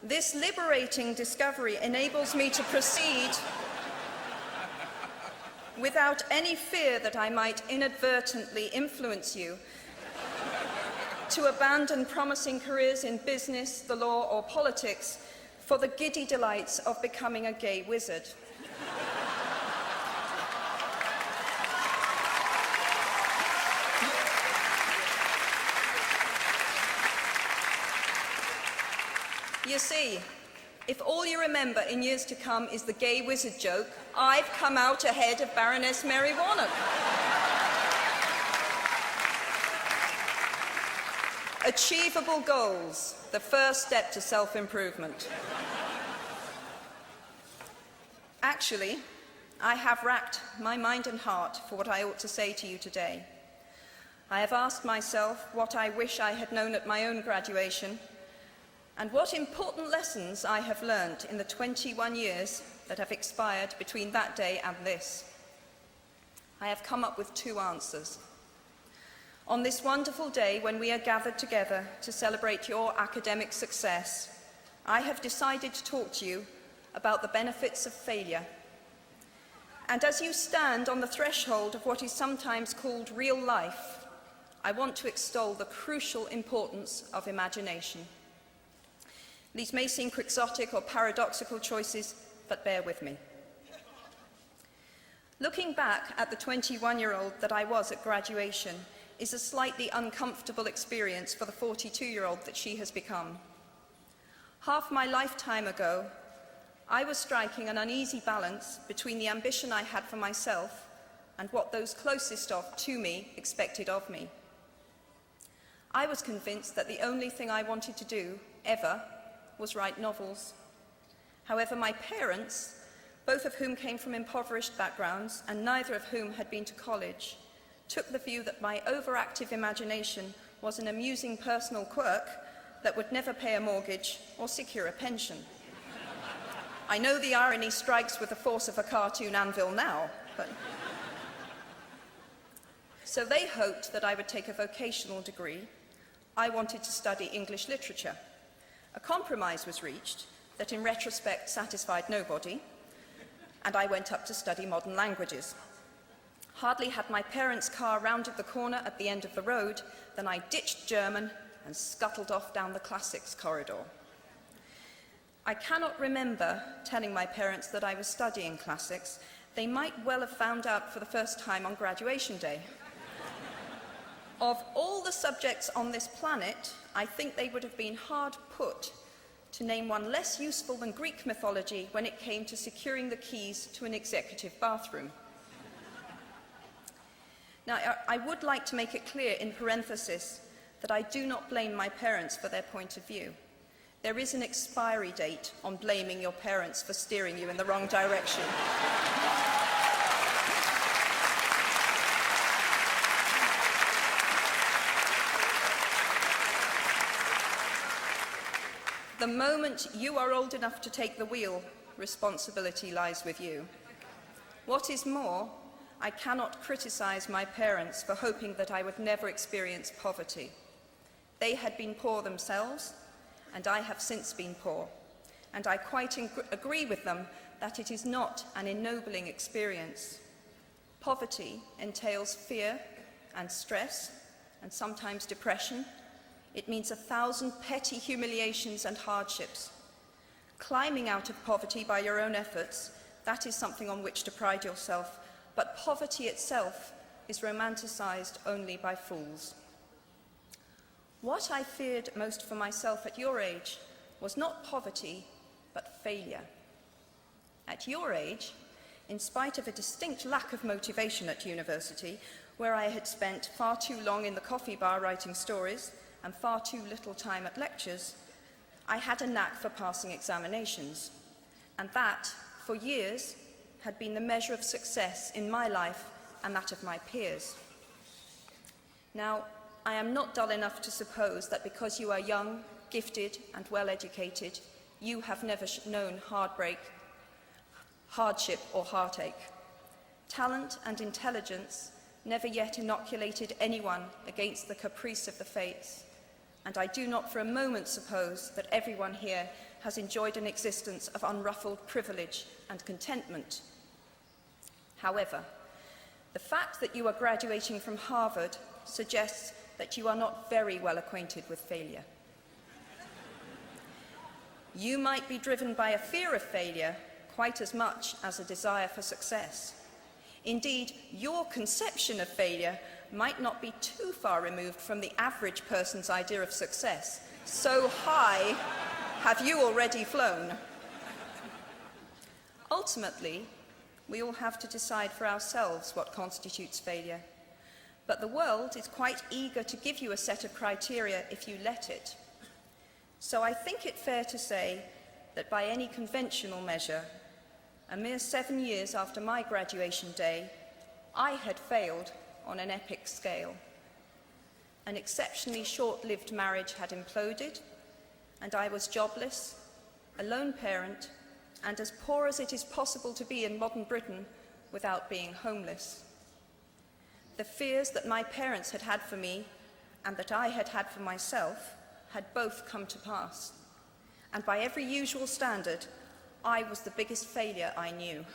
This liberating discovery enables me to proceed without any fear that I might inadvertently influence you to abandon promising careers in business, the law, or politics for the giddy delights of becoming a gay wizard. You see, if all you remember in years to come is the gay wizard joke, I've come out ahead of Baroness Mary Warnock. Achievable goals, the first step to self-improvement. Actually, I have racked my mind and heart for what I ought to say to you today. I have asked myself what I wish I had known at my own graduation, and what important lessons I have learned in the 21 years that have expired between that day and this. I have come up with two answers. On this wonderful day when we are gathered together to celebrate your academic success, I have decided to talk to you about the benefits of failure. And as you stand on the threshold of what is sometimes called real life, I want to extol the crucial importance of imagination. These may seem quixotic or paradoxical choices, but bear with me. Looking back at the 21-year-old that I was at graduation is a slightly uncomfortable experience for the 42-year-old that she has become. Half my lifetime ago, I was striking an uneasy balance between the ambition I had for myself and what those closest to me expected of me. I was convinced that the only thing I wanted to do, ever, was write novels. However, my parents, both of whom came from impoverished backgrounds and neither of whom had been to college, took the view that my overactive imagination was an amusing personal quirk that would never pay a mortgage or secure a pension. I know the irony strikes with the force of a cartoon anvil now, but... So they hoped that I would take a vocational degree. I wanted to study English literature. A compromise was reached that in retrospect satisfied nobody, and I went up to study modern languages. Hardly had my parents' car rounded the corner at the end of the road than I ditched German and scuttled off down the classics corridor. I cannot remember telling my parents that I was studying classics. They might well have found out for the first time on graduation day. Of all the subjects on this planet, I think they would have been hard put to name one less useful than Greek mythology when it came to securing the keys to an executive bathroom. Now, I would like to make it clear in parenthesis that I do not blame my parents for their point of view. There is an expiry date on blaming your parents for steering you in the wrong direction. The moment you are old enough to take the wheel, responsibility lies with you. What is more, I cannot criticize my parents for hoping that I would never experience poverty. They had been poor themselves, and I have since been poor, and I quite agree with them that it is not an ennobling experience. Poverty entails fear and stress, and sometimes depression. It means 1,000 petty humiliations and hardships. Climbing out of poverty by your own efforts, that is something on which to pride yourself, but poverty itself is romanticized only by fools. What I feared most for myself at your age was not poverty, but failure. At your age, in spite of a distinct lack of motivation at university, where I had spent far too long in the coffee bar writing stories and far too little time at lectures, I had a knack for passing examinations, and that, for years, had been the measure of success in my life and that of my peers. Now, I am not dull enough to suppose that because you are young, gifted, and well-educated, you have never known heartbreak, hardship, or heartache. Talent and intelligence never yet inoculated anyone against the caprice of the fates. and I do not for a moment suppose that everyone here has enjoyed an existence of unruffled privilege and contentment. However, the fact that you are graduating from Harvard suggests that you are not very well acquainted with failure. You might be driven by a fear of failure quite as much as a desire for success. Indeed, your conception of failure might not be too far removed from the average person's idea of success. So high have you already flown. Ultimately, we all have to decide for ourselves what constitutes failure. But the world is quite eager to give you a set of criteria if you let it. So I think it fair to say that by any conventional measure, a mere 7 years after my graduation day, I had failed on an epic scale. An exceptionally short-lived marriage had imploded, and I was jobless, a lone parent, and as poor as it is possible to be in modern Britain without being homeless. The fears that my parents had had for me and that I had had for myself had both come to pass, and by every usual standard, I was the biggest failure I knew.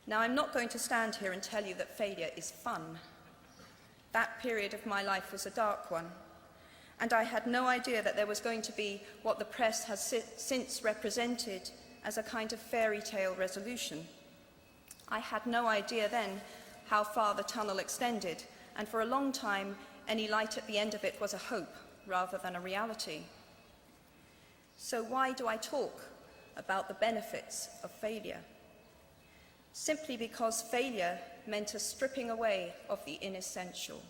Now, I'm not going to stand here and tell you that failure is fun. That period of my life was a dark one, and I had no idea that there was going to be what the press has since represented as a kind of fairy tale resolution. I had no idea then how far the tunnel extended, and for a long time, any light at the end of it was a hope rather than a reality. So why do I talk about the benefits of failure? Simply because failure meant a stripping away of the inessential.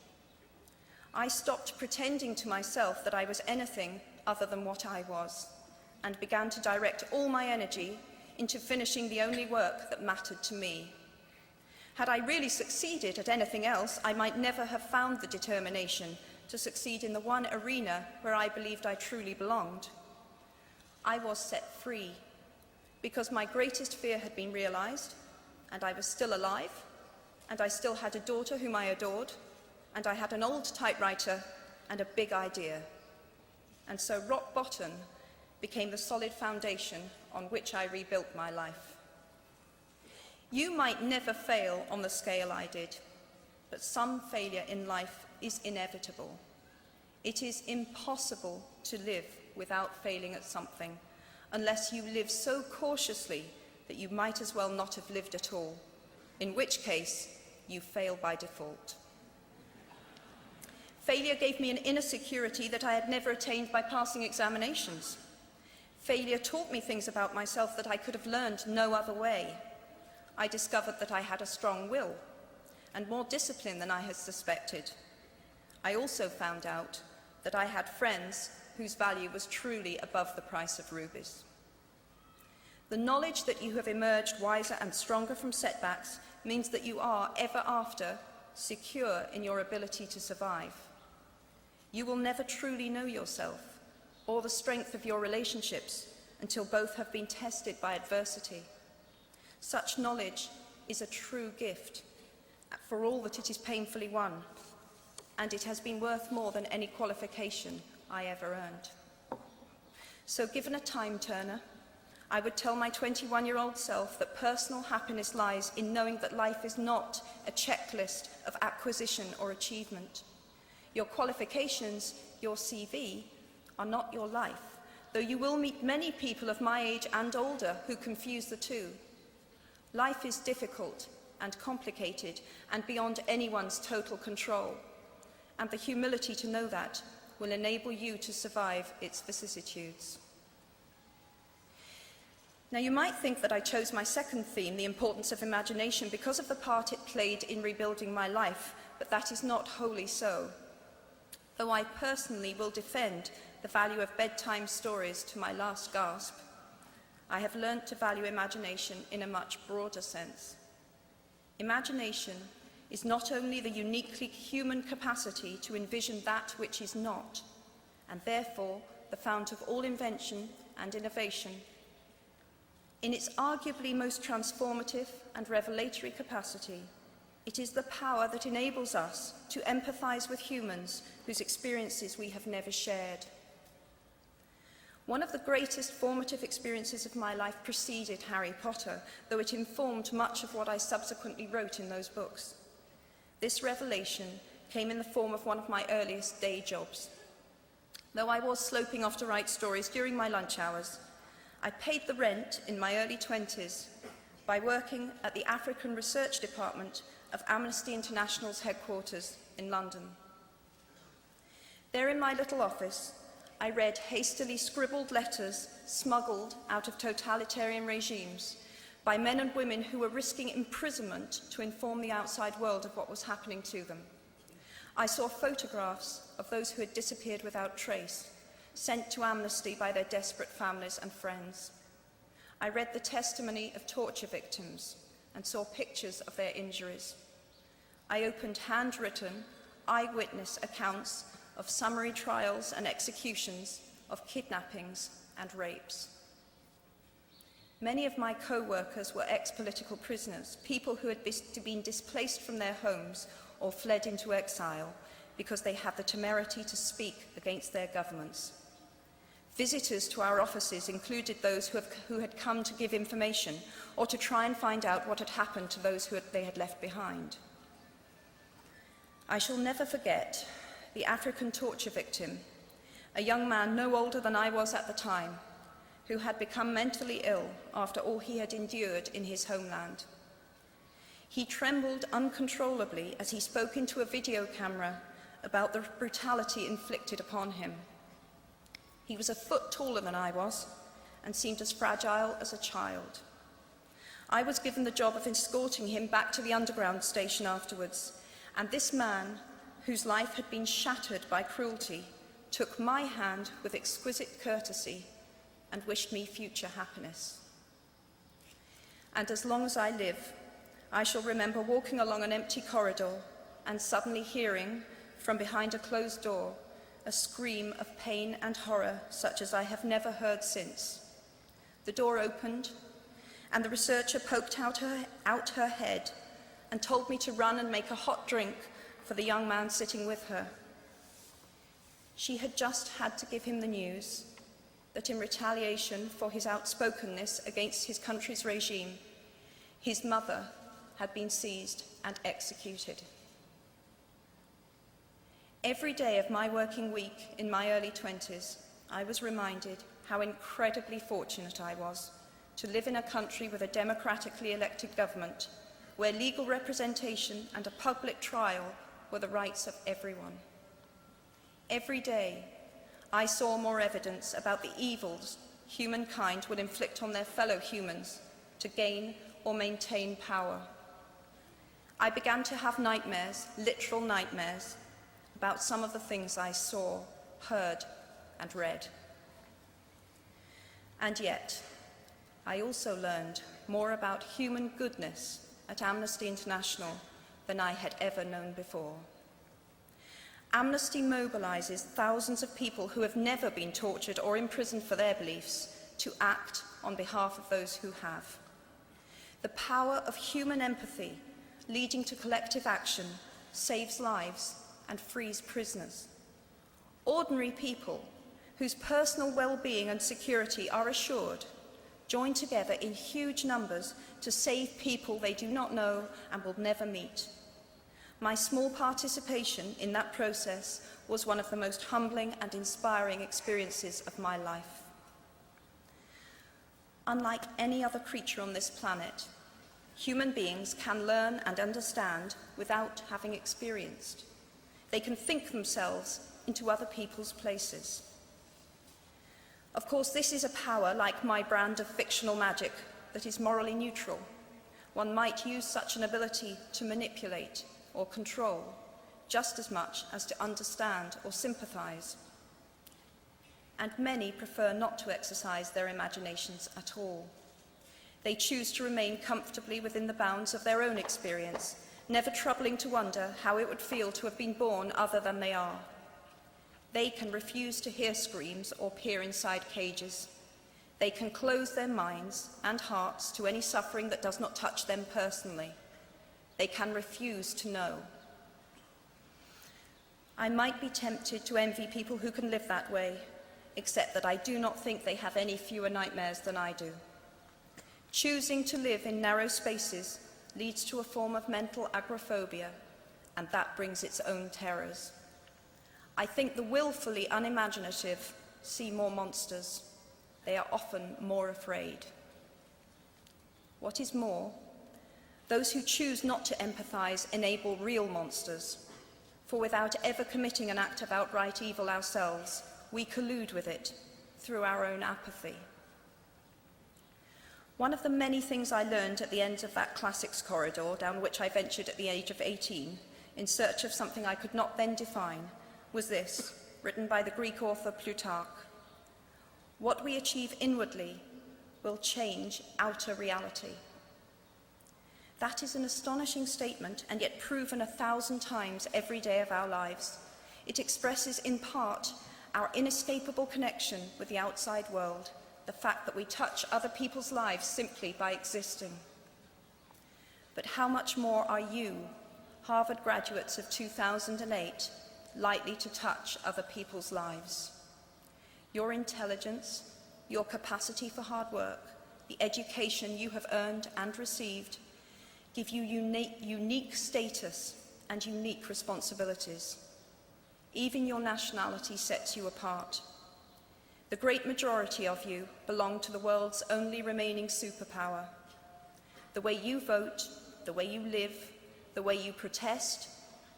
I stopped pretending to myself that I was anything other than what I was, and began to direct all my energy into finishing the only work that mattered to me. Had I really succeeded at anything else, I might never have found the determination to succeed in the one arena where I believed I truly belonged. I was set free because my greatest fear had been realized, and I was still alive, and I still had a daughter whom I adored, and I had an old typewriter and a big idea. And so rock bottom became the solid foundation on which I rebuilt my life. You might never fail on the scale I did, but some failure in life is inevitable. It is impossible to live without failing at something, unless you live so cautiously that you might as well not have lived at all, in which case you fail by default. Failure gave me an inner security that I had never attained by passing examinations. Failure taught me things about myself that I could have learned no other way. I discovered that I had a strong will and more discipline than I had suspected. I also found out that I had friends whose value was truly above the price of rubies. The knowledge that you have emerged wiser and stronger from setbacks means that you are, ever after, secure in your ability to survive. You will never truly know yourself or the strength of your relationships until both have been tested by adversity. Such knowledge is a true gift, for all that it is painfully won, and it has been worth more than any qualification I ever earned. So given a time turner, I would tell my 21-year-old self that personal happiness lies in knowing that life is not a checklist of acquisition or achievement. Your qualifications, your CV, are not your life, though you will meet many people of my age and older who confuse the two. Life is difficult and complicated and beyond anyone's total control, and the humility to know that will enable you to survive its vicissitudes. Now, you might think that I chose my second theme, the importance of imagination, because of the part it played in rebuilding my life, but that is not wholly so. Though I personally will defend the value of bedtime stories to my last gasp, I have learnt to value imagination in a much broader sense. Imagination is not only the uniquely human capacity to envision that which is not, and therefore the fount of all invention and innovation. In its arguably most transformative and revelatory capacity, It is the power that enables us to empathize with humans whose experiences we have never shared. One of the greatest formative experiences of my life preceded Harry Potter, though it informed much of what I subsequently wrote in those books. This revelation came in the form of one of my earliest day jobs. Though I was sloping off to write stories during my lunch hours, I paid the rent in my early 20s by working at the African Research Department of Amnesty International's headquarters in London. There in my little office, I read hastily scribbled letters smuggled out of totalitarian regimes by men and women who were risking imprisonment to inform the outside world of what was happening to them. I saw photographs of those who had disappeared without trace, sent to Amnesty by their desperate families and friends. I read the testimony of torture victims and saw pictures of their injuries. I opened handwritten, eyewitness accounts of summary trials and executions, of kidnappings and rapes. Many of my co-workers were ex-political prisoners, people who had been displaced from their homes or fled into exile because they had the temerity to speak against their governments. Visitors to our offices included those who had come to give information or to try and find out what had happened to those they had left behind. I shall never forget the African torture victim, a young man no older than I was at the time, who had become mentally ill after all he had endured in his homeland. He trembled uncontrollably as he spoke into a video camera about the brutality inflicted upon him. He was a foot taller than I was and seemed as fragile as a child. I was given the job of escorting him back to the underground station afterwards, and this man, whose life had been shattered by cruelty, took my hand with exquisite courtesy and wished me future happiness. And as long as I live, I shall remember walking along an empty corridor and suddenly hearing, from behind a closed door, a scream of pain and horror such as I have never heard since. The door opened, and the researcher poked out her head and told me to run and make a hot drink for the young man sitting with her. She had just had to give him the news that in retaliation for his outspokenness against his country's regime, his mother had been seized and executed. Every day of my working week in my early 20s, I was reminded how incredibly fortunate I was to live in a country with a democratically elected government, where legal representation and a public trial were the rights of everyone. Every day, I saw more evidence about the evils humankind will inflict on their fellow humans to gain or maintain power. I began to have nightmares, literal nightmares, about some of the things I saw, heard, and read. And yet, I also learned more about human goodness at Amnesty International than I had ever known before. Amnesty mobilizes thousands of people who have never been tortured or imprisoned for their beliefs to act on behalf of those who have. The power of human empathy leading to collective action saves lives and frees prisoners. Ordinary people whose personal well-being and security are assured join together in huge numbers to save people they do not know and will never meet. My small participation in that process was one of the most humbling and inspiring experiences of my life. Unlike any other creature on this planet, human beings can learn and understand without having experienced. They can think themselves into other people's places. Of course, this is a power, like my brand of fictional magic, that is morally neutral. One might use such an ability to manipulate or control just as much as to understand or sympathize. And many prefer not to exercise their imaginations at all. They choose to remain comfortably within the bounds of their own experience, never troubling to wonder how it would feel to have been born other than they are. They can refuse to hear screams or peer inside cages. They can close their minds and hearts to any suffering that does not touch them personally. they can refuse to know. I might be tempted to envy people who can live that way, except that I do not think they have any fewer nightmares than I do. Choosing to live in narrow spaces leads to a form of mental agoraphobia, and that brings its own terrors. I think the willfully unimaginative see more monsters. They are often more afraid. What is more, those who choose not to empathize enable real monsters, for without ever committing an act of outright evil ourselves, we collude with it through our own apathy. One of the many things I learned at the end of that classics corridor down which I ventured at the age of 18 in search of something I could not then define was this, written by the Greek author Plutarch: "What we achieve inwardly will change outer reality." That is an astonishing statement, and yet proven 1,000 times every day of our lives. It expresses in part our inescapable connection with the outside world, the fact that we touch other people's lives simply by existing. But how much more are you, Harvard graduates of 2008, likely to touch other people's lives? Your intelligence, your capacity for hard work, the education you have earned and received give you unique status and unique responsibilities. Even your nationality sets you apart. The great majority of you belong to the world's only remaining superpower. The way you vote, the way you live, the way you protest,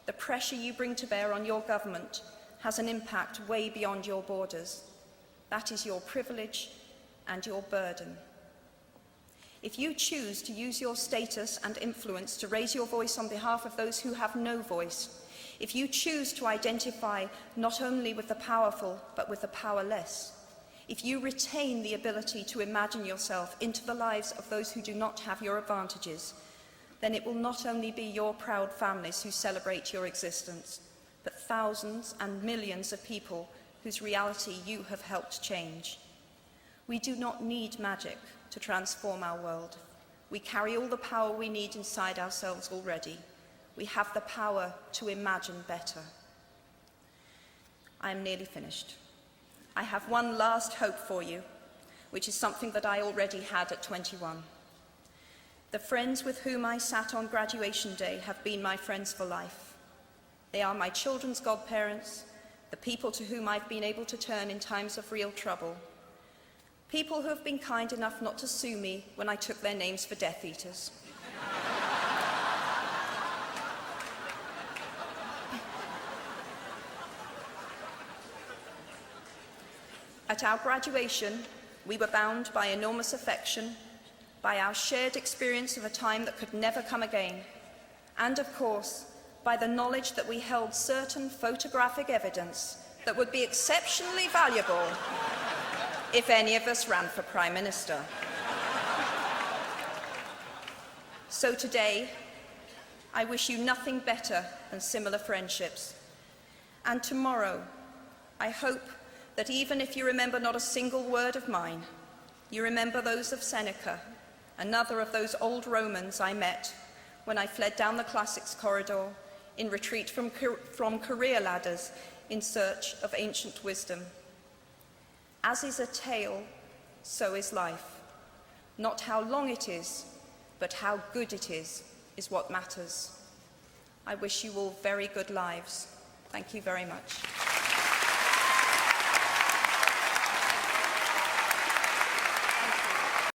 the pressure you bring to bear on your government has an impact way beyond your borders. That is your privilege and your burden. If you choose to use your status and influence to raise your voice on behalf of those who have no voice, if you choose to identify not only with the powerful but with the powerless, if you retain the ability to imagine yourself into the lives of those who do not have your advantages, then it will not only be your proud families who celebrate your existence, but thousands and millions of people whose reality you have helped change. We do not need magic to transform our world. We carry all the power we need inside ourselves already. We have the power to imagine better. I am nearly finished. I have one last hope for you, which is something that I already had at 21. The friends with whom I sat on graduation day have been my friends for life. They are my children's godparents, the people to whom I've been able to turn in times of real trouble, people who have been kind enough not to sue me when I took their names for Death Eaters. At our graduation, we were bound by enormous affection, by our shared experience of a time that could never come again, and of course, by the knowledge that we held certain photographic evidence that would be exceptionally valuable if any of us ran for Prime Minister. So today, I wish you nothing better than similar friendships. And tomorrow, I hope that even if you remember not a single word of mine, you remember those of Seneca, another of those old Romans I met when I fled down the classics corridor in retreat from career ladders in search of ancient wisdom. As is a tale, so is life. Not how long it is, but how good it is what matters. I wish you all very good lives. Thank you very much.